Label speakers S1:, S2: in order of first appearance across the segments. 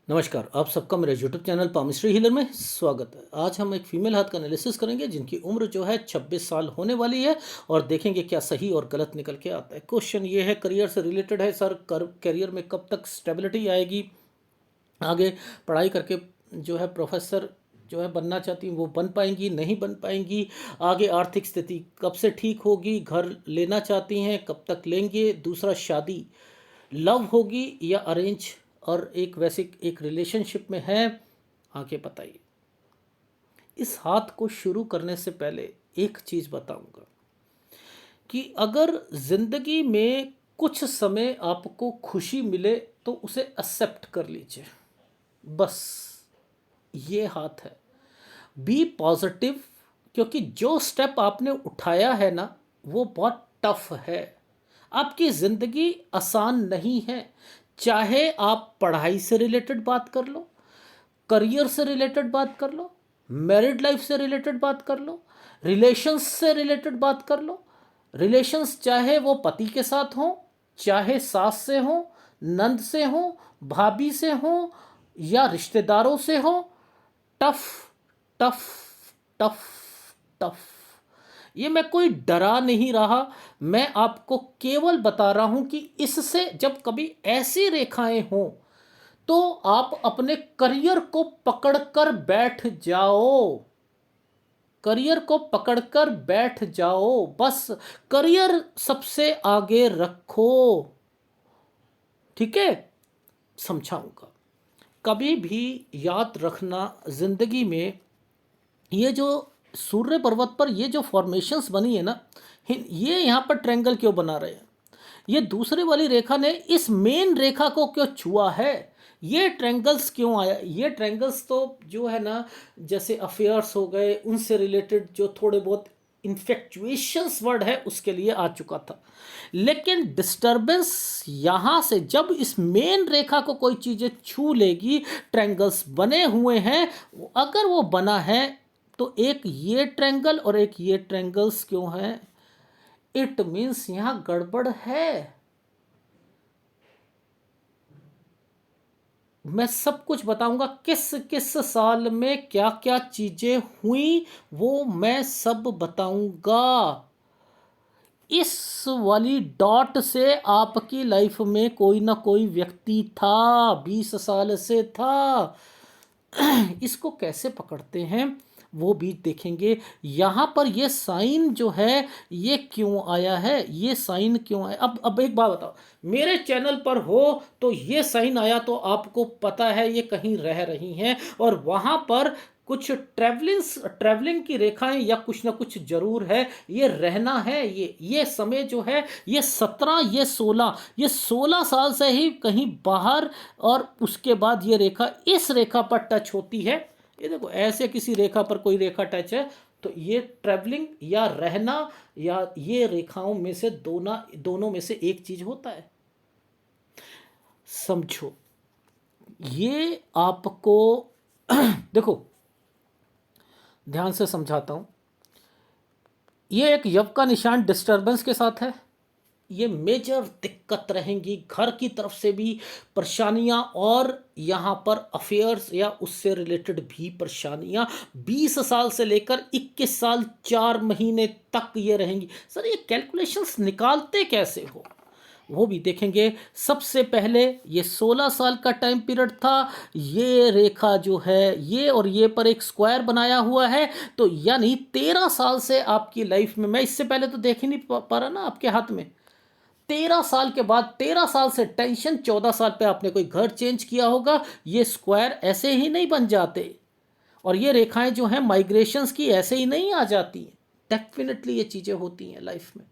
S1: नमस्कार, आप सबका मेरे यूट्यूब चैनल पामिस्ट्री हीलर में स्वागत है। आज हम एक फीमेल हाथ का एनालिसिस करेंगे जिनकी उम्र जो है 26 साल होने वाली है और देखेंगे क्या सही और गलत निकल के आता है। क्वेश्चन ये है, करियर से रिलेटेड है सर, करियर में कब तक स्टेबिलिटी आएगी, आगे पढ़ाई करके जो है प्रोफेसर जो है बनना चाहती हैं वो बन पाएंगी नहीं बन पाएंगी, आगे आर्थिक स्थिति कब से ठीक होगी, घर लेना चाहती हैं कब तक लेंगे, दूसरा शादी लव होगी या अरेंज, और एक वैसे एक रिलेशनशिप में है, आगे बताइए। इस हाथ को शुरू करने से पहले एक चीज़ बताऊंगा कि अगर ज़िंदगी में कुछ समय आपको खुशी मिले तो उसे एक्सेप्ट कर लीजिए, बस ये हाथ है। बी पॉजिटिव, क्योंकि जो स्टेप आपने उठाया है ना वो बहुत टफ है। आपकी ज़िंदगी आसान नहीं है, चाहे आप पढ़ाई से रिलेटेड बात कर लो, करियर से रिलेटेड बात कर लो, मैरिड लाइफ से रिलेटेड बात कर लो, रिलेशंस से रिलेटेड बात कर लो। रिलेशंस चाहे वो पति के साथ हो, चाहे सास से हो, नंद से हो, भाभी से हो या रिश्तेदारों से हो, टफ टफ टफ टफ। ये मैं कोई डरा नहीं रहा, मैं आपको केवल बता रहा हूं कि इससे जब कभी ऐसी रेखाएं हों तो आप अपने करियर को पकड़कर बैठ जाओ, करियर को पकड़कर बैठ जाओ, बस करियर सबसे आगे रखो, ठीक है। समझाऊंगा। कभी भी याद रखना, जिंदगी में ये जो सूर्य पर्वत पर ये जो फॉर्मेशंस बनी है ना, ये यहाँ पर ट्रायंगल क्यों बना रहे हैं, ये दूसरे वाली रेखा ने इस मेन रेखा को क्यों छुआ है, ये ट्रायंगल्स क्यों आया। ये ट्रायंगल्स तो जो है ना, जैसे अफेयर्स हो गए उनसे रिलेटेड जो थोड़े बहुत इन्फेक्चुएशंस वर्ड है उसके लिए आ चुका था, लेकिन डिस्टरबेंस यहाँ से जब इस मेन रेखा को कोई चीज़ें छू लेगी, ट्रायंगल्स बने हुए हैं, अगर वो बना है तो एक ये ट्रायंगल और एक ये ट्रायंगल्स क्यों है, इट मीन्स यहां गड़बड़ है। मैं सब कुछ बताऊंगा, किस किस साल में क्या क्या चीजें हुई वो मैं सब बताऊंगा। इस वाली डॉट से आपकी लाइफ में कोई ना कोई व्यक्ति था, 20 साल से था। इसको कैसे पकड़ते हैं वो भी देखेंगे। यहाँ पर ये साइन जो है ये क्यों आया है, ये साइन क्यों आया। अब एक बात बताओ, मेरे चैनल पर हो तो ये साइन आया तो आपको पता है ये कहीं रह रही हैं, और वहाँ पर कुछ ट्रैवलिंग की रेखाएं या कुछ ना कुछ जरूर है, ये रहना है। ये समय जो है ये 17, ये 16 साल से ही कहीं बाहर, और उसके बाद ये रेखा इस रेखा पर टच होती है। ये देखो, ऐसे किसी रेखा पर कोई रेखा टच है तो ये ट्रैवलिंग या रहना या ये रेखाओं में से दोनों में से एक चीज होता है। समझो, ये आपको देखो, ध्यान से समझाता हूं। ये एक यव का निशान डिस्टरबेंस के साथ है, ये मेजर दिक्कत रहेंगी, घर की तरफ से भी परेशानियां, और यहाँ पर अफेयर्स या उससे रिलेटेड भी परेशानियां 20 साल से लेकर 21 साल 4 महीने तक ये रहेंगी। सर ये कैलकुलेशंस निकालते कैसे हो वो भी देखेंगे। सबसे पहले ये 16 साल का टाइम पीरियड था, ये रेखा जो है ये और ये पर एक स्क्वायर बनाया हुआ है, तो यानी 13 साल से आपकी लाइफ में, मैं इससे पहले तो देख ही नहीं पा रहा ना आपके हाथ में, 13 साल के बाद 13 साल से टेंशन, 14 साल पे आपने कोई घर चेंज किया होगा, ये स्क्वायर ऐसे ही नहीं बन जाते, और ये रेखाएं जो हैं माइग्रेशंस की ऐसे ही नहीं आ जाती हैं, डेफिनेटली ये चीज़ें होती हैं लाइफ में।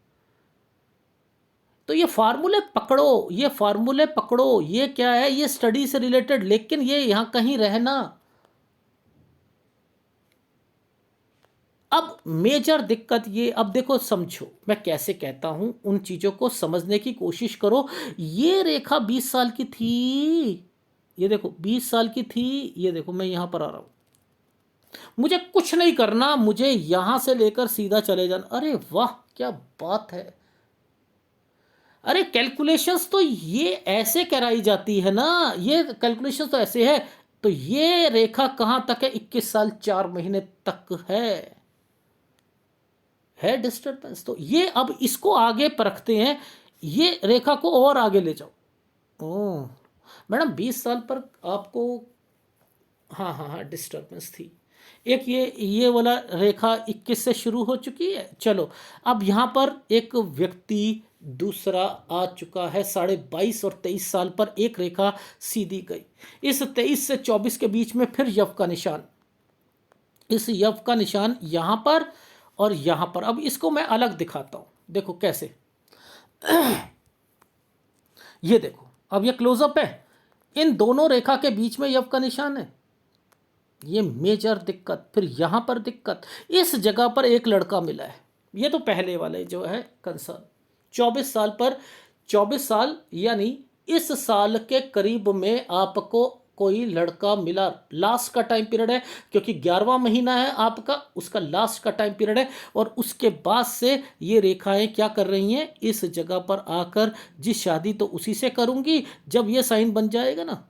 S1: तो ये फार्मूले पकड़ो, ये फार्मूले पकड़ो, ये क्या है, ये स्टडी से रिलेटेड, लेकिन ये यहां कहीं रहना। अब मेजर दिक्कत ये, अब देखो समझो मैं कैसे कहता हूं, उन चीजों को समझने की कोशिश करो। ये रेखा 20 साल की थी, ये देखो 20 साल की थी, ये देखो मैं यहां पर आ रहा हूं, मुझे कुछ नहीं करना, मुझे यहां से लेकर सीधा चले जाना। अरे वाह क्या बात है, अरे कैलकुलेशंस तो ये ऐसे कराई जाती है ना, ये कैलकुलेशंस तो ऐसे है। तो ये रेखा कहाँ तक है? 21 साल 4 महीने तक है डिस्टर्बेंस। तो ये अब इसको आगे परखते हैं, ये रेखा को और आगे ले जाओ। ओह मैडम 20 साल पर आपको, हाँ हाँ हाँ डिस्टर्बेंस थी। एक ये वाला रेखा 21 से शुरू हो चुकी है। चलो अब यहाँ पर एक व्यक्ति दूसरा आ चुका है, 22.5 और 23 साल पर एक रेखा सीधी गई। इस 23 से 24 के बीच में फिर यव का निशान, इस यव का निशान यहाँ पर और यहाँ पर। अब इसको मैं अलग दिखाता हूँ, देखो कैसे। ये देखो, अब ये क्लोजअप है, इन दोनों रेखा के बीच में यव का निशान है। ये मेजर दिक्कत। फिर यहाँ पर दिक्कत, इस जगह पर एक लड़का मिला है। ये तो पहले वाले जो है कंसर्न। 24 साल पर, 24 साल यानी इस साल के करीब में आपको कोई लड़का मिला। लास्ट का टाइम पीरियड है, क्योंकि 11वां महीना है आपका, उसका लास्ट का टाइम पीरियड है। और उसके बाद से ये रेखाएं क्या कर रही हैं, इस जगह पर आकर, जिस शादी तो उसी से करूंगी जब ये साइन बन जाएगा ना।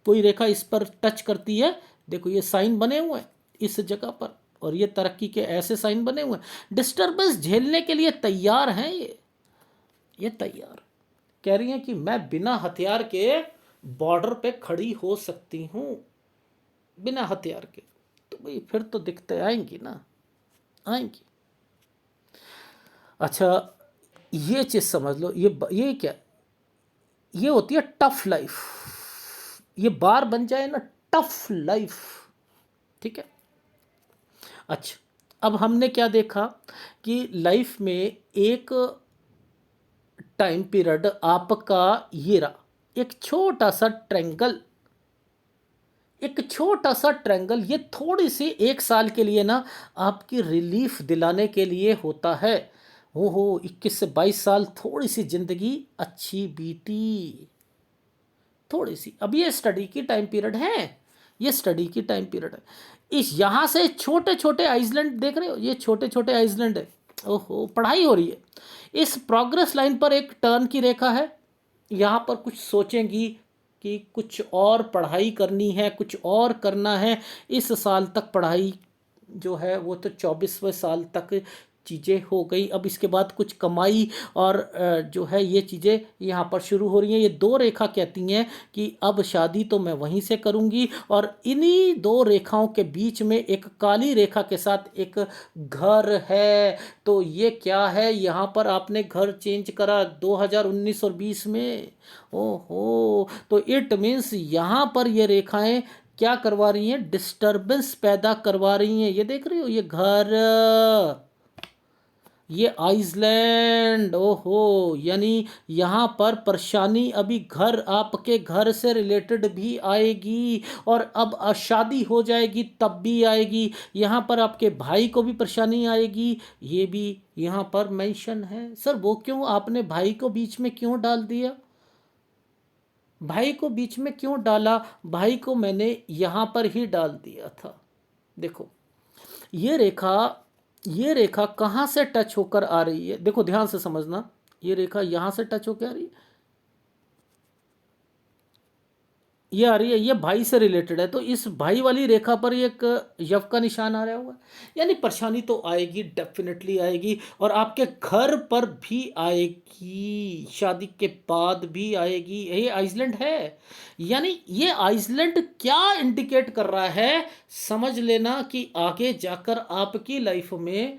S1: कोई रेखा इस पर टच करती है, देखो ये साइन बने हुए हैं इस जगह पर, और ये तरक्की के ऐसे साइन बने हुए हैं। डिस्टर्बेंस झेलने के लिए तैयार हैं ये तैयार। कह रही हैं कि मैं बिना हथियार के बॉर्डर पे खड़ी हो सकती हूँ, बिना हथियार के। तो भाई फिर तो दिक्कतें आएंगी ना, आएंगी। अच्छा ये चीज़ समझ लो, ये क्या, ये होती है टफ लाइफ। ये बार बन जाए ना, टफ लाइफ, ठीक है। अच्छा अब हमने क्या देखा कि लाइफ में एक टाइम पीरियड आपका ये रहा, एक छोटा सा ट्रायंगल, एक छोटा सा ट्रायंगल, ये थोड़ी सी 1 साल के लिए ना आपकी रिलीफ दिलाने के लिए होता है। हो 21 से 22 साल थोड़ी सी जिंदगी अच्छी बीती, थोड़ी सी। अब ये स्टडी की टाइम पीरियड है, ये स्टडी की टाइम पीरियड है। इस यहाँ से छोटे छोटे आइसलैंड देख रहे हो, ये छोटे छोटे आइसलैंड है। ओहो पढ़ाई हो रही है। इस प्रोग्रेस लाइन पर एक टर्न की रेखा है, यहाँ पर कुछ सोचेंगी कि कुछ और पढ़ाई करनी है, कुछ और करना है। इस साल तक पढ़ाई जो है वो तो 24वें साल तक चीज़ें हो गई। अब इसके बाद कुछ कमाई और जो है ये चीज़ें यहाँ पर शुरू हो रही हैं। ये दो रेखा कहती हैं कि अब शादी तो मैं वहीं से करूँगी। और इन्हीं दो रेखाओं के बीच में एक काली रेखा के साथ एक घर है। तो ये क्या है, यहाँ पर आपने घर चेंज करा 2019 और 20 में। ओहो तो इट मीन्स यहाँ पर ये रेखाएं क्या करवा रही हैं, डिस्टरबेंस पैदा करवा रही हैं। ये देख रही हो, ये घर, ये आइसलैंड। ओहो यानी यहाँ पर परेशानी अभी घर, आपके घर से रिलेटेड भी आएगी, और अब शादी हो जाएगी तब भी आएगी। यहाँ पर आपके भाई को भी परेशानी आएगी, ये भी यहाँ पर मेंशन है। सर वो क्यों, आपने भाई को बीच में क्यों डाल दिया, भाई को बीच में क्यों डाला? भाई को मैंने यहाँ पर ही डाल दिया था। देखो ये रेखा, ये रेखा कहाँ से टच होकर आ रही है, देखो ध्यान से समझना। ये रेखा यहाँ से टच होकर आ रही है, ये आ रही है, ये भाई से रिलेटेड है। तो इस भाई वाली रेखा पर एक यव का निशान आ रहा हुआ है। यानी परेशानी तो आएगी, डेफिनेटली आएगी, और आपके घर पर भी आएगी, शादी के बाद भी आएगी। ये आइसलैंड है। यानी ये आइसलैंड क्या इंडिकेट कर रहा है, समझ लेना कि आगे जाकर आपकी लाइफ में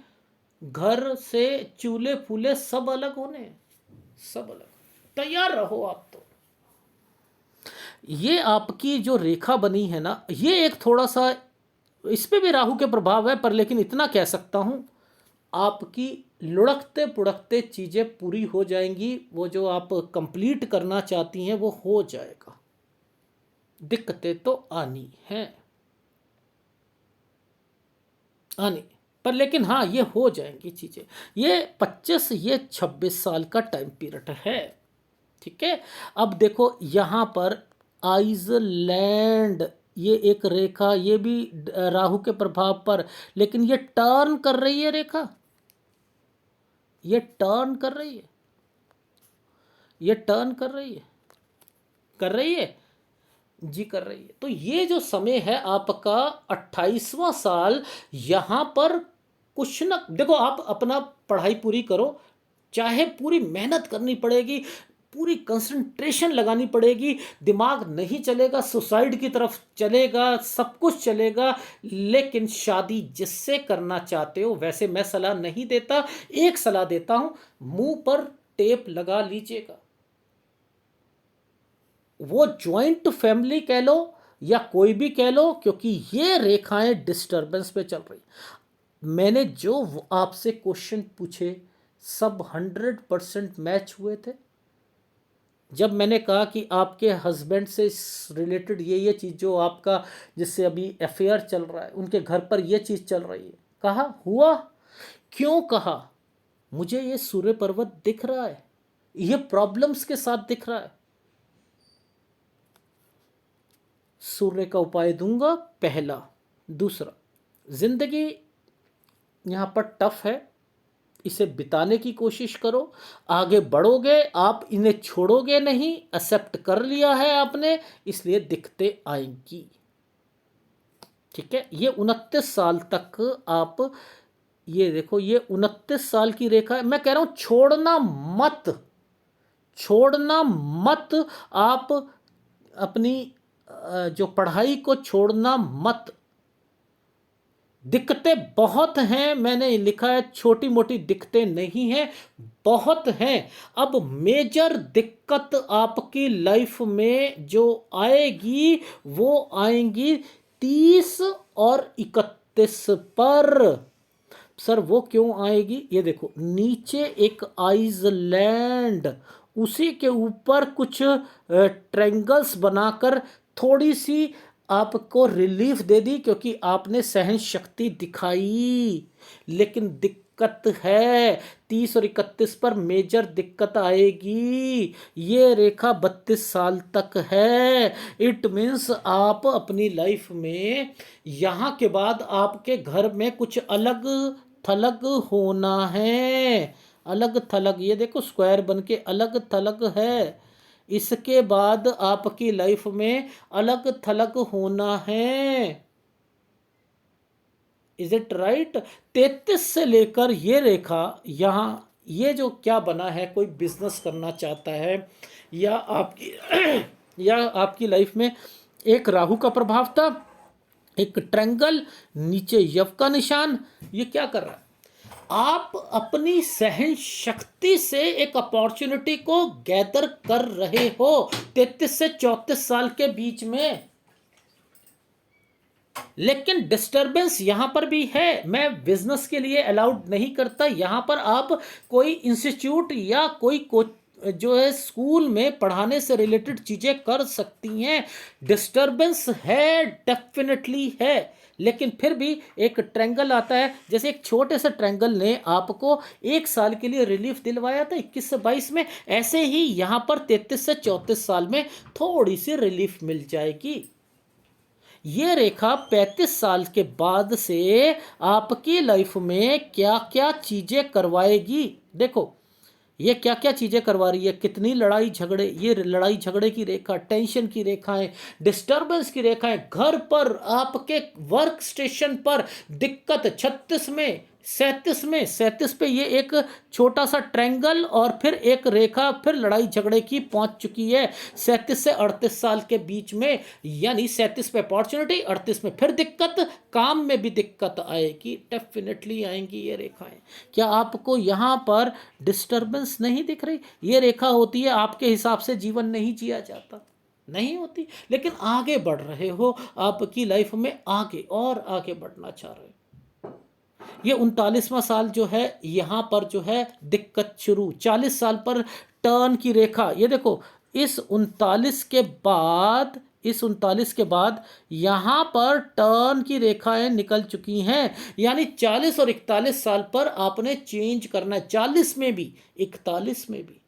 S1: घर से चूल्हे फूले सब अलग होने हैं, सब अलग। तैयार रहो आप तो। ये आपकी जो रेखा बनी है ना, ये एक थोड़ा सा, इस पे भी राहु के प्रभाव है, पर लेकिन इतना कह सकता हूँ आपकी लुढ़कते पुढ़कते चीज़ें पूरी हो जाएंगी। वो जो आप कंप्लीट करना चाहती हैं वो हो जाएगा। दिक्कतें तो आनी हैं, आनी, पर लेकिन हाँ ये हो जाएंगी चीज़ें। ये 25, ये 26 साल का टाइम पीरियड है, ठीक है। अब देखो यहाँ पर आइसलैंड, ये एक रेखा, ये भी राहु के प्रभाव पर, लेकिन ये टर्न कर रही है रेखा, ये टर्न कर रही है। ये टर्न कर रही है, कर रही है जी, कर रही है। तो ये जो समय है आपका 28वां साल, यहाँ पर कुछ ना देखो, आप अपना पढ़ाई पूरी करो, चाहे पूरी मेहनत करनी पड़ेगी, पूरी कंसंट्रेशन लगानी पड़ेगी, दिमाग नहीं चलेगा, सुसाइड की तरफ चलेगा, सब कुछ चलेगा, लेकिन शादी जिससे करना चाहते हो, वैसे मैं सलाह नहीं देता, एक सलाह देता हूं, मुंह पर टेप लगा लीजिएगा। वो ज्वाइंट फैमिली कह लो या कोई भी कह लो, क्योंकि ये रेखाएं डिस्टरबेंस पे चल रही। मैंने जो आपसे क्वेश्चन पूछे सब 100% मैच हुए थे। जब मैंने कहा कि आपके हस्बैंड से रिलेटेड ये चीज़ जो आपका, जिससे अभी अफेयर चल रहा है, उनके घर पर ये चीज़ चल रही है, कहा हुआ। क्यों कहा? मुझे ये सूर्य पर्वत दिख रहा है, ये प्रॉब्लम्स के साथ दिख रहा है। सूर्य का उपाय दूंगा, पहला। दूसरा, जिंदगी यहाँ पर टफ है, इसे बिताने की कोशिश करो, आगे बढ़ोगे आप, इन्हें छोड़ोगे नहीं, एक्सेप्ट कर लिया है आपने, इसलिए दिक्कतें आएंगी। ठीक है, ये 29 साल तक आप, ये देखो, ये 29 साल की रेखा है। मैं कह रहा हूं छोड़ना मत, छोड़ना मत। आप अपनी जो पढ़ाई को छोड़ना मत। दिक्कतें बहुत हैं, मैंने लिखा है, छोटी मोटी दिक्कतें नहीं हैं, बहुत हैं। अब मेजर दिक्कत आपकी लाइफ में जो आएगी, वो आएंगी 30 और 31 पर। सर वो क्यों आएगी? ये देखो, नीचे एक आइसलैंड, उसी के ऊपर कुछ ट्रायंगल्स बनाकर थोड़ी सी आपको रिलीफ दे दी, क्योंकि आपने सहन शक्ति दिखाई। लेकिन दिक्कत है, 30 और 31 पर मेजर दिक्कत आएगी। ये रेखा 32 साल तक है। इट मीन्स आप अपनी लाइफ में यहाँ के बाद आपके घर में कुछ अलग थलग होना है। अलग थलग, ये देखो स्क्वायर बन के अलग थलग है। इसके बाद आपकी लाइफ में अलग थलग होना है। Is it right? 33 से लेकर ये रेखा यहाँ, ये जो क्या बना है, कोई बिजनेस करना चाहता है, या आपकी या आपकी लाइफ में एक राहु का प्रभाव था, एक ट्रायंगल, नीचे यव का निशान, ये क्या कर रहा है? आप अपनी सहन शक्ति से एक अपॉर्चुनिटी को गैदर कर रहे हो 33 से 34 साल के बीच में। लेकिन डिस्टरबेंस यहां पर भी है। मैं बिजनेस के लिए अलाउड नहीं करता। यहां पर आप कोई इंस्टीट्यूट या कोई जो है स्कूल में पढ़ाने से रिलेटेड चीजें कर सकती हैं। डिस्टरबेंस है, डेफिनेटली है, लेकिन फिर भी एक ट्रायंगल आता है। जैसे एक छोटे से ट्रायंगल ने आपको 1 साल के लिए रिलीफ दिलवाया था 21 से 22 में, ऐसे ही यहां पर 33 से 34 साल में थोड़ी सी रिलीफ मिल जाएगी। ये रेखा 35 साल के बाद से आपकी लाइफ में क्या क्या चीजें करवाएगी। देखो ये क्या क्या चीजें करवा रही है, कितनी लड़ाई झगड़े, ये लड़ाई झगड़े की रेखा, टेंशन की रेखाएं, डिस्टरबेंस की रेखाएं, घर पर, आपके वर्क स्टेशन पर दिक्कत, 36 में, 37 में, 37 पे ये एक छोटा सा ट्रायंगल और फिर एक रेखा, फिर लड़ाई झगड़े की पहुंच चुकी है 37 से 38 साल के बीच में। यानी 37 पे अपॉर्चुनिटी, 38 में फिर दिक्कत, काम में भी दिक्कत आएगी, डेफिनेटली आएंगी ये रेखाएं। क्या आपको यहाँ पर डिस्टरबेंस नहीं दिख रही? ये रेखा होती है आपके हिसाब से जीवन नहीं जिया जाता, नहीं होती, लेकिन आगे बढ़ रहे हो, आपकी लाइफ में आगे और आगे बढ़ना चाह रहे हो। ये 39वां साल जो है, यहाँ पर जो है दिक्कत शुरू, 40 साल पर टर्न की रेखा। ये देखो इस 39 के बाद, इस 39 के बाद यहाँ पर टर्न की रेखाएं निकल चुकी हैं। यानी 40 और 41 साल पर आपने चेंज करना है, 40 में भी, 41 में भी।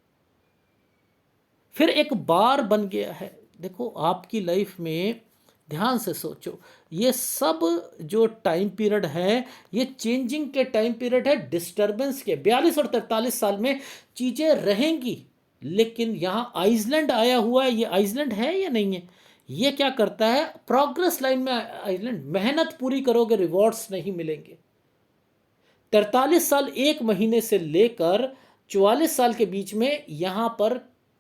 S1: फिर एक बार बन गया है। देखो आपकी लाइफ में ध्यान से सोचो, ये सब जो टाइम पीरियड है, ये चेंजिंग के टाइम पीरियड है, डिस्टरबेंस के। 42 और 43 साल में चीज़ें रहेंगी, लेकिन यहाँ आइसलैंड आया हुआ है, ये आइसलैंड है या नहीं है? ये क्या करता है, प्रोग्रेस लाइन में आइसलैंड, मेहनत पूरी करोगे रिवॉर्ड्स नहीं मिलेंगे। 43 साल 1 महीने से लेकर 44 साल के बीच में यहाँ पर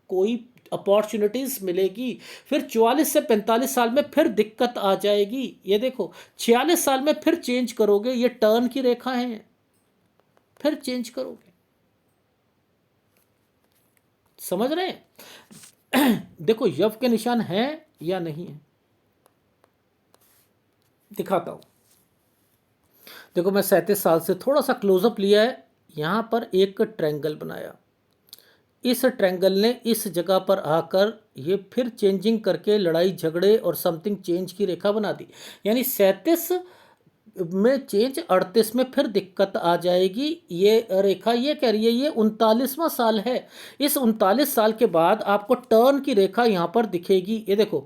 S1: कोई अपॉर्चुनिटीज मिलेगी। फिर 44 से 45 साल में फिर दिक्कत आ जाएगी। ये देखो 46 साल में फिर चेंज करोगे, ये टर्न की रेखा है, फिर चेंज करोगे। समझ रहे हैं? देखो यव के निशान है या नहीं है, दिखाता हूं। देखो मैं 37 साल से थोड़ा सा क्लोजअप लिया है, यहां पर एक ट्रायंगल बनाया, इस ट्रायंगल ने इस जगह पर आकर ये फिर चेंजिंग करके लड़ाई झगड़े और समथिंग चेंज की रेखा बना दी। यानी 37 में चेंज, 38 में फिर दिक्कत आ जाएगी। ये रेखा ये कह रही है ये 39वां साल है। इस 39 साल के बाद आपको टर्न की रेखा यहाँ पर दिखेगी। ये देखो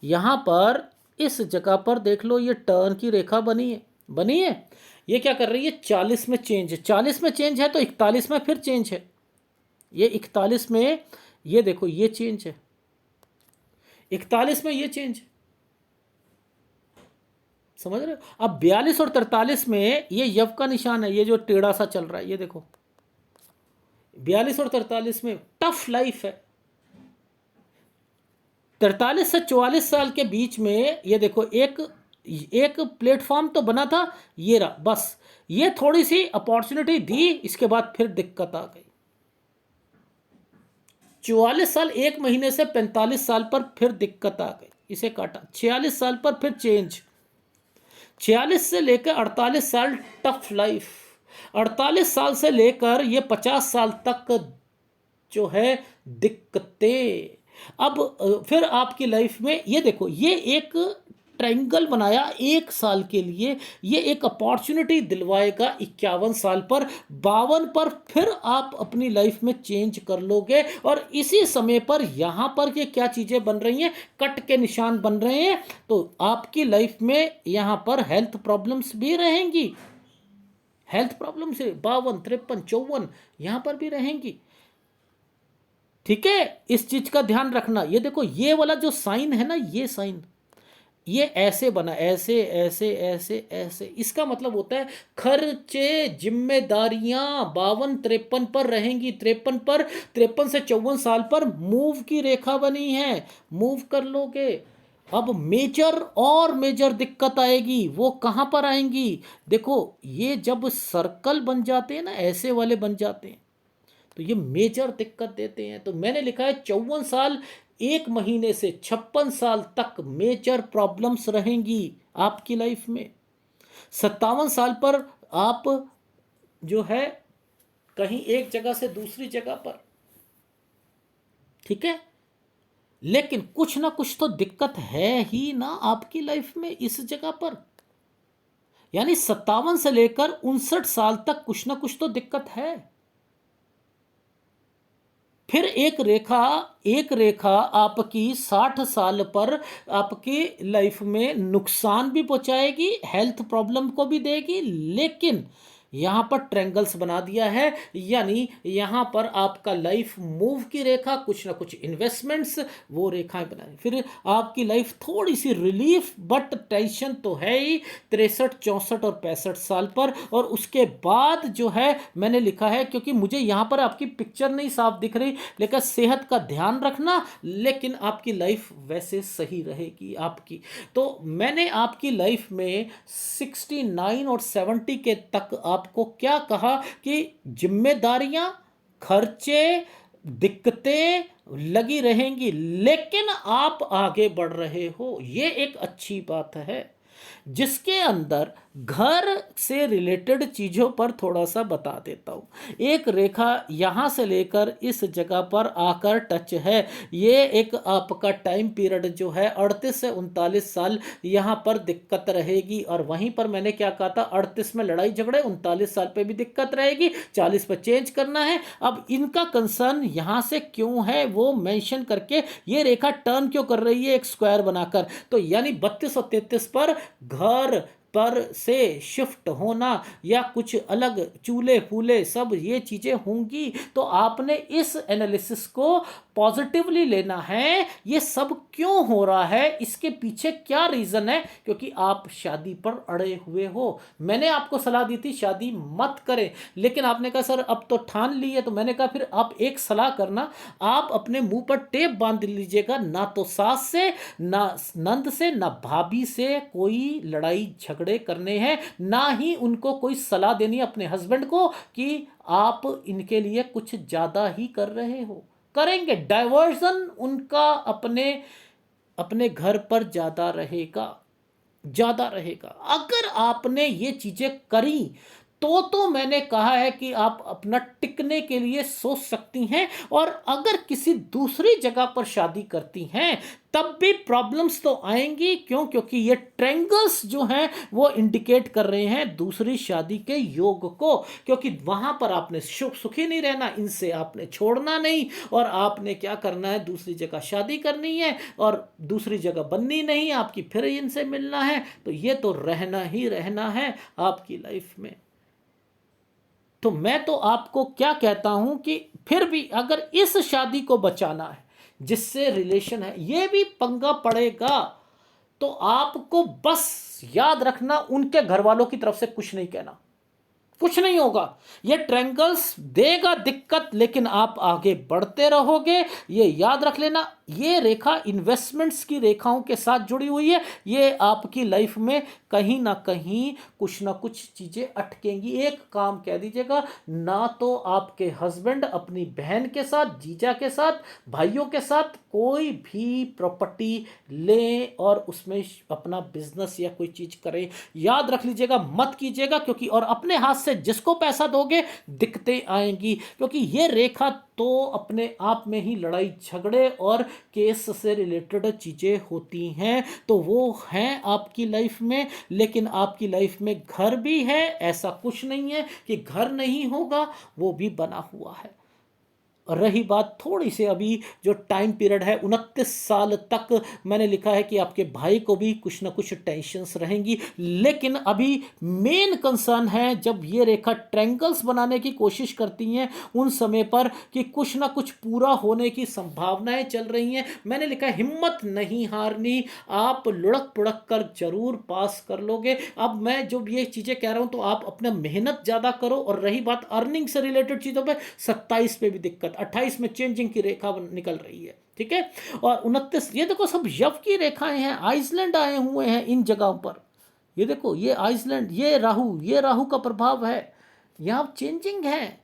S1: यहाँ पर इस जगह पर देख लो, ये टर्न की रेखा बनी है, बनी है। ये क्या कर रही है, 40 में चेंज है, 40 में चेंज है तो 41 में फिर चेंज है। ये 41 में ये देखो ये चेंज है, 41 में ये चेंज, समझ रहे हो? अब 42 और 43 में ये यव का निशान है, ये जो टेढ़ा सा चल रहा है, ये देखो 42 और 43 में टफ लाइफ है। 43 से 44 साल के बीच में ये देखो एक प्लेटफॉर्म तो बना था, ये रहा, बस ये थोड़ी सी अपॉर्चुनिटी दी, इसके बाद फिर दिक्कत आ गई। 44 साल 1 महीने से 45 साल पर फिर दिक्कत आ गई, इसे काटा। 46 साल पर फिर चेंज, 46 से लेकर 48 साल टफ लाइफ, 48 साल से लेकर ये 50 साल तक जो है दिक्कतें। अब फिर आपकी लाइफ में ये देखो ये एक ट्रायंगल बनाया 1 साल के लिए, ये एक अपॉर्चुनिटी दिलवाएगा 51 साल पर, 52 पर फिर आप अपनी लाइफ में चेंज कर लोगे। और इसी समय पर यहाँ पर ये क्या चीज़ें बन रही हैं, कट के निशान बन रहे हैं, तो आपकी लाइफ में यहाँ पर हेल्थ प्रॉब्लम्स भी रहेंगी, हेल्थ प्रॉब्लम से 52, 53, 54 यहाँ पर भी रहेंगी। ठीक है, इस चीज का ध्यान रखना। ये देखो ये वाला जो साइन है ना, ये साइन ये ऐसे बना, ऐसे ऐसे ऐसे ऐसे, इसका मतलब होता है खर्चे जिम्मेदारियां 52, 53 पर रहेंगी, 53 पर, 53 से 54 साल पर मूव की रेखा बनी है, मूव कर लोगे। अब मेजर और मेजर दिक्कत आएगी, वो कहां पर आएंगी, देखो ये जब सर्कल बन जाते हैं ना, ऐसे वाले बन जाते हैं, तो ये मेजर दिक्कत देते हैं। तो मैंने लिखा है 54 साल 1 महीने से 56 साल तक मेजर प्रॉब्लम्स रहेंगी आपकी लाइफ में। 57 साल पर आप जो है कहीं एक जगह से दूसरी जगह पर, ठीक है, लेकिन कुछ ना कुछ तो दिक्कत है ही ना आपकी लाइफ में इस जगह पर। यानी 57 से लेकर 59 साल तक कुछ ना कुछ तो दिक्कत है। फिर एक रेखा आपकी 60 साल पर आपकी लाइफ में नुकसान भी पहुंचाएगी, हेल्थ प्रॉब्लम को भी देगी, लेकिन यहाँ पर ट्रायंगल्स बना दिया है, यानी यहाँ पर आपका लाइफ मूव की रेखा, कुछ ना कुछ इन्वेस्टमेंट्स, वो रेखाएं बनाए। फिर आपकी लाइफ थोड़ी सी रिलीफ, बट टेंशन तो है ही 63, 64 और 65 साल पर। और उसके बाद जो है मैंने लिखा है, क्योंकि मुझे यहाँ पर आपकी पिक्चर नहीं साफ दिख रही, लेकिन सेहत का ध्यान रखना, लेकिन आपकी लाइफ वैसे सही रहेगी आपकी। तो मैंने आपकी लाइफ में 69 और 70 के तक आपको क्या कहा कि जिम्मेदारियां, खर्चे, दिक्कतें लगी रहेंगी, लेकिन आप आगे बढ़ रहे हो, ये एक अच्छी बात है। जिसके अंदर घर से रिलेटेड चीज़ों पर थोड़ा सा बता देता हूँ। एक रेखा यहाँ से लेकर इस जगह पर आकर टच है, ये एक आपका टाइम पीरियड जो है 38 से 39 साल यहाँ पर दिक्कत रहेगी। और वहीं पर मैंने क्या कहा था, 38 में लड़ाई झगड़े, 39 साल पे भी दिक्कत रहेगी, 40 पर चेंज करना है। अब इनका कंसर्न यहाँ से क्यों है वो मेंशन करके, ये रेखा टर्न क्यों कर रही है एक स्क्वायर बनाकर, तो यानी 32 और 33 पर घर, पर से शिफ्ट होना या कुछ अलग चूल्हे फूले सब ये चीज़ें होंगी, तो आपने इस एनालिसिस को पॉजिटिवली लेना है। ये सब क्यों हो रहा है, इसके पीछे क्या रीज़न है, क्योंकि आप शादी पर अड़े हुए हो। मैंने आपको सलाह दी थी शादी मत करें, लेकिन आपने कहा सर अब तो ठान ली है, तो मैंने कहा फिर आप एक सलाह करना, आप अपने मुंह पर टेप बांध लीजिएगा, ना तो सास से, ना नंद से, ना भाभी से कोई लड़ाई झगड़े करने हैं, ना ही उनको कोई सलाह देनी है अपने हस्बैंड को कि आप इनके लिए कुछ ज़्यादा ही कर रहे हो। करेंगे डाइवर्जन उनका अपने अपने घर पर ज़्यादा रहेगा, ज़्यादा रहेगा। अगर आपने ये चीज़ें करी तो मैंने कहा है कि आप अपना टिकने के लिए सोच सकती हैं, और अगर किसी दूसरी जगह पर शादी करती हैं तब भी प्रॉब्लम्स तो आएंगी। क्यों? क्योंकि ये ट्रायंगल्स जो हैं वो इंडिकेट कर रहे हैं दूसरी शादी के योग को, क्योंकि वहां पर आपने सुखी नहीं रहना, इनसे आपने छोड़ना नहीं, और आपने क्या करना है, दूसरी जगह शादी करनी है और दूसरी जगह बननी नहीं, आपकी फिर इनसे मिलना है, तो ये तो रहना ही रहना है आपकी लाइफ में। तो मैं तो आपको क्या कहता हूं कि फिर भी अगर इस शादी को बचाना है जिससे रिलेशन है, ये भी पंगा पड़ेगा, तो आपको बस याद रखना उनके घर वालों की तरफ से कुछ नहीं कहना, कुछ नहीं होगा। ये ट्रायंगल्स देगा दिक्कत, लेकिन आप आगे बढ़ते रहोगे। ये याद रख लेना, ये रेखा इन्वेस्टमेंट्स की रेखाओं के साथ जुड़ी हुई है। ये आपकी लाइफ में कहीं ना कहीं कुछ ना कुछ चीज़ें अटकेंगी। एक काम कह दीजिएगा, ना तो आपके हस्बैंड अपनी बहन के साथ, जीजा के साथ, भाइयों के साथ कोई भी प्रॉपर्टी लें और उसमें अपना बिजनेस या कोई चीज़ करें, याद रख लीजिएगा, मत कीजिएगा। क्योंकि और अपने हाथ से जिसको पैसा दोगे दिक्कतें आएंगी, क्योंकि ये रेखा तो अपने आप में ही लड़ाई झगड़े और केस से रिलेटेड चीज़ें होती हैं, तो वो हैं आपकी लाइफ में। लेकिन आपकी लाइफ में घर भी है, ऐसा कुछ नहीं है कि घर नहीं होगा, वो भी बना हुआ है। और रही बात थोड़ी सी अभी जो टाइम पीरियड है 29 साल तक, मैंने लिखा है कि आपके भाई को भी कुछ ना कुछ टेंशन्स रहेंगी, लेकिन अभी मेन कंसर्न है जब ये रेखा ट्रायंगल्स बनाने की कोशिश करती हैं उन समय पर कि कुछ ना कुछ पूरा होने की संभावनाएं चल रही हैं। मैंने लिखा है हिम्मत नहीं हारनी, आप लुढ़क पुढ़क कर जरूर पास कर लोगे। अब मैं जो ये चीज़ें कह रहा हूं तो आप अपना मेहनत ज़्यादा करो। और रही बात अर्निंग से रिलेटेड चीज़ों पर, 27 पे भी दिक्कत, 28 में चेंजिंग की रेखा निकल रही है, ठीक है। और 29, ये देखो सब यव की रेखाएं हैं, आइसलैंड आए हुए हैं इन जगहों पर। ये देखो, ये आइसलैंड, ये राहु का प्रभाव है, यहाँ चेंजिंग है।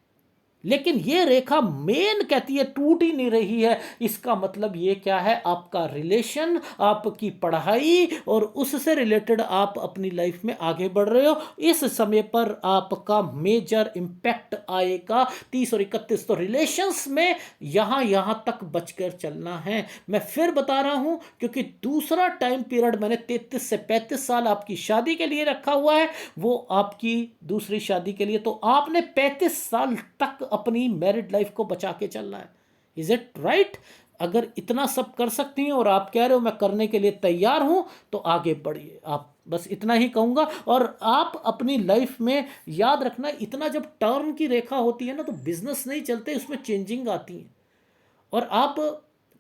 S1: लेकिन ये रेखा मेन कहती है टूट ही नहीं रही है। इसका मतलब ये क्या है, आपका रिलेशन, आपकी पढ़ाई और उससे रिलेटेड आप अपनी लाइफ में आगे बढ़ रहे हो। इस समय पर आपका मेजर इम्पैक्ट आएगा 30 और 31। तो रिलेशंस में यहाँ तक बचकर चलना है। मैं फिर बता रहा हूं, क्योंकि दूसरा टाइम पीरियड मैंने 33 से 35 साल आपकी शादी के लिए रखा हुआ है, वो आपकी दूसरी शादी के लिए। तो आपने 35 साल तक अपनी मैरिड लाइफ को बचा के चलना है। Is it right? अगर इतना सब कर सकती हैं और आप कह रहे हो मैं करने के लिए तैयार हूं, तो आगे बढ़िए। आप बस इतना ही कहूंगा। और आप अपनी लाइफ में याद रखना, इतना जब टर्न की रेखा होती है ना, तो बिजनेस नहीं चलते, उसमें चेंजिंग आती है। और आप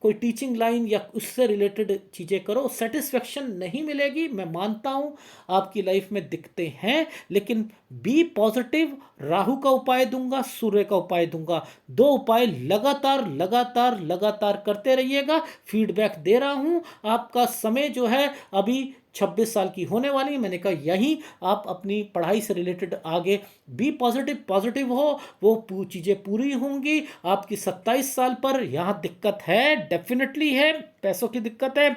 S1: कोई टीचिंग लाइन या उससे रिलेटेड चीज़ें करो, सेटिस्फेक्शन नहीं मिलेगी। मैं मानता हूँ आपकी लाइफ में दिक्कतें हैं, लेकिन बी पॉजिटिव। राहु का उपाय दूंगा, सूर्य का उपाय दूंगा, 2 उपाय लगातार लगातार लगातार करते रहिएगा। फीडबैक दे रहा हूँ। आपका समय जो है अभी 26 साल की होने वाली है, मैंने कहा यहीं आप अपनी पढ़ाई से रिलेटेड आगे बी पॉजिटिव, पॉजिटिव हो, वो चीज़ें पूरी होंगी। आपकी 27 साल पर यहाँ दिक्कत है, डेफिनेटली है, पैसों की दिक्कत है,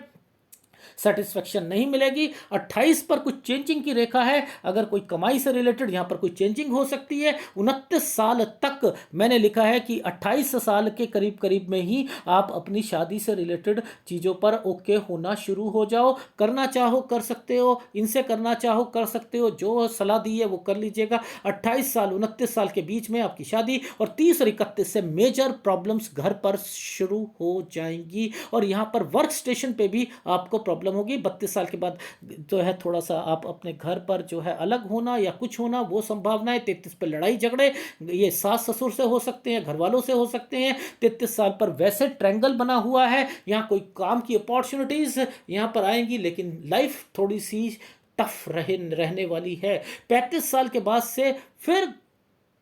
S1: सेटिस्फेक्शन नहीं मिलेगी। 28 पर कुछ चेंजिंग की रेखा है, अगर कोई कमाई से रिलेटेड यहाँ पर कोई चेंजिंग हो सकती है। 29 साल तक मैंने लिखा है कि 28 साल के करीब करीब में ही आप अपनी शादी से रिलेटेड चीज़ों पर ओके होना शुरू हो जाओ। करना चाहो कर सकते हो, इनसे करना चाहो कर सकते हो, जो सलाह दी है वो कर लीजिएगा। 28 साल 29 साल के बीच में आपकी शादी, और 30 और 31 से मेजर प्रॉब्लम्स घर पर शुरू हो जाएंगी। और यहाँ पर वर्क स्टेशन पे भी आपको प्रॉब्लम होगी। 32 साल के बाद जो है थोड़ा सा आप अपने घर पर जो है अलग होना या कुछ होना, वो संभावनाएं। 33 पर लड़ाई झगड़े, ये सास ससुर से हो सकते हैं, घर वालों से हो सकते हैं। 33 साल पर वैसे ट्रायंगल बना हुआ है, यहाँ कोई काम की अपॉर्चुनिटीज यहाँ पर आएंगी, लेकिन लाइफ थोड़ी सी टफ रहने वाली है। 35 साल के बाद से फिर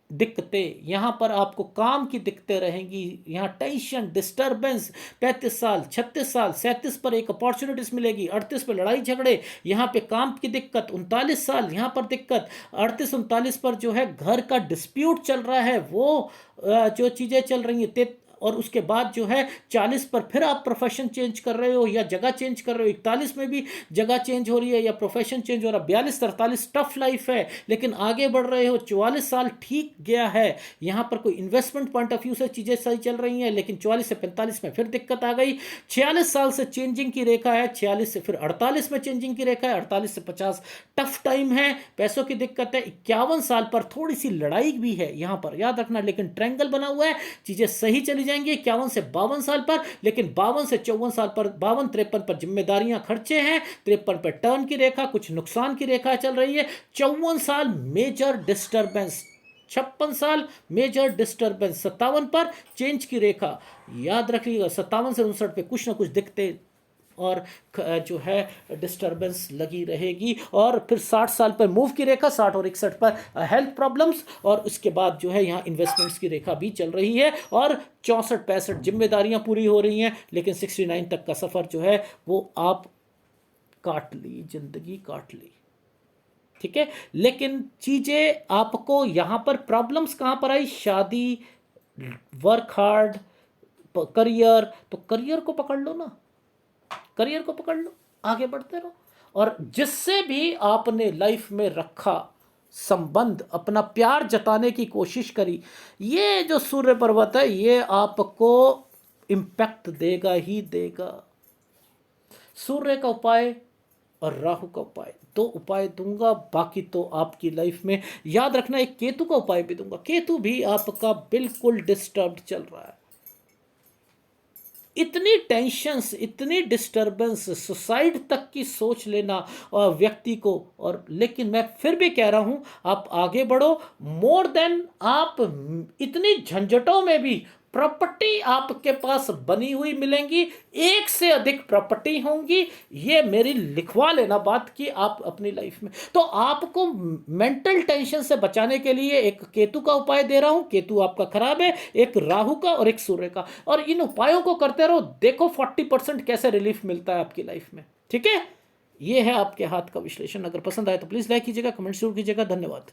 S1: दिक्कतें, यहाँ पर आपको काम की दिक्कतें रहेंगी, यहाँ टेंशन डिस्टरबेंस। 35 साल, 36 साल, 37 पर एक अपॉर्चुनिटीज मिलेगी, 38 पर लड़ाई झगड़े, यहाँ पे काम की दिक्कत। 39 साल यहाँ पर दिक्कत, 38 39 पर जो है घर का डिस्प्यूट चल रहा है, वो जो चीज़ें चल रही हैं। और उसके बाद जो है 40 पर फिर आप प्रोफेशन चेंज कर रहे हो या जगह चेंज कर रहे हो। 41 में भी जगह चेंज हो रही है या प्रोफेशन चेंज हो रहा है। 42 43 टफ लाइफ है, लेकिन आगे बढ़ रहे हो। 44 साल ठीक गया है, यहाँ पर कोई इन्वेस्टमेंट पॉइंट ऑफ व्यू से चीज़ें सही चल रही हैं, लेकिन 44 से 45 में फिर दिक्कत आ गई। 46 साल से चेंजिंग की रेखा है, 46 से फिर 48 में चेंजिंग की रेखा है, 48 से 50 टफ टाइम है, पैसों की दिक्कत है। 51 साल पर थोड़ी सी लड़ाई भी है यहाँ पर, याद रखना, लेकिन ट्रायंगल बना हुआ है, चीज़ें सही चली जाएंगे। 51 से 52 साल पर, लेकिन 52 से 54 साल पर, 52 53 पर जिम्मेदारियां खर्चे हैं, 53 पर टर्न की रेखा, कुछ नुकसान की रेखा चल रही है। 54 साल मेजर डिस्टर्बेंस, 56 साल मेजर डिस्टर्बेंस, 57 पर चेंज की रेखा, याद रखिएगा। 57 से 59 पे कुछ ना कुछ दिक्कतें और जो है डिस्टरबेंस लगी रहेगी। और फिर 60 साल पर मूव की रेखा, 60 और 61 पर हेल्थ प्रॉब्लम्स, और उसके बाद जो है यहाँ इन्वेस्टमेंट्स की रेखा भी चल रही है। और 64 65 जिम्मेदारियां पूरी हो रही हैं, लेकिन 69 तक का सफ़र जो है वो आप काट ली, जिंदगी काट ली, ठीक है। लेकिन चीज़ें आपको यहाँ पर प्रॉब्लम्स कहाँ पर आई? शादी, वर्क हार्ड, करियर। तो करियर को पकड़ लो ना, करियर को पकड़ लो, आगे बढ़ते रहो। और जिससे भी आपने लाइफ में रखा संबंध, अपना प्यार जताने की कोशिश करी, ये जो सूर्य पर्वत है ये आपको इम्पैक्ट देगा ही देगा। सूर्य का उपाय और राहु का उपाय, दो उपाय दूंगा, बाकी तो आपकी लाइफ में याद रखना। एक केतु का उपाय भी दूंगा, केतु भी आपका बिल्कुल डिस्टर्ब्ड चल रहा है। इतनी टेंशन्स, इतनी डिस्टरबेंस, सुसाइड तक की सोच लेना और व्यक्ति को। और लेकिन मैं फिर भी कह रहा हूं, आप आगे बढ़ो। मोर देन आप इतनी झंझटों में भी प्रॉपर्टी आपके पास बनी हुई मिलेंगी, एक से अधिक प्रॉपर्टी होंगी, ये मेरी लिखवा लेना बात की आप अपनी लाइफ में। तो आपको मेंटल टेंशन से बचाने के लिए एक केतु का उपाय दे रहा हूं, केतु आपका खराब है, एक राहु का और एक सूर्य का, और इन उपायों को करते रहो, देखो 40% कैसे रिलीफ मिलता है आपकी लाइफ में, ठीक है। ये है आपके हाथ का विश्लेषण। अगर पसंद आए तो प्लीज लाइक कीजिएगा, कमेंट जरूर कीजिएगा। धन्यवाद।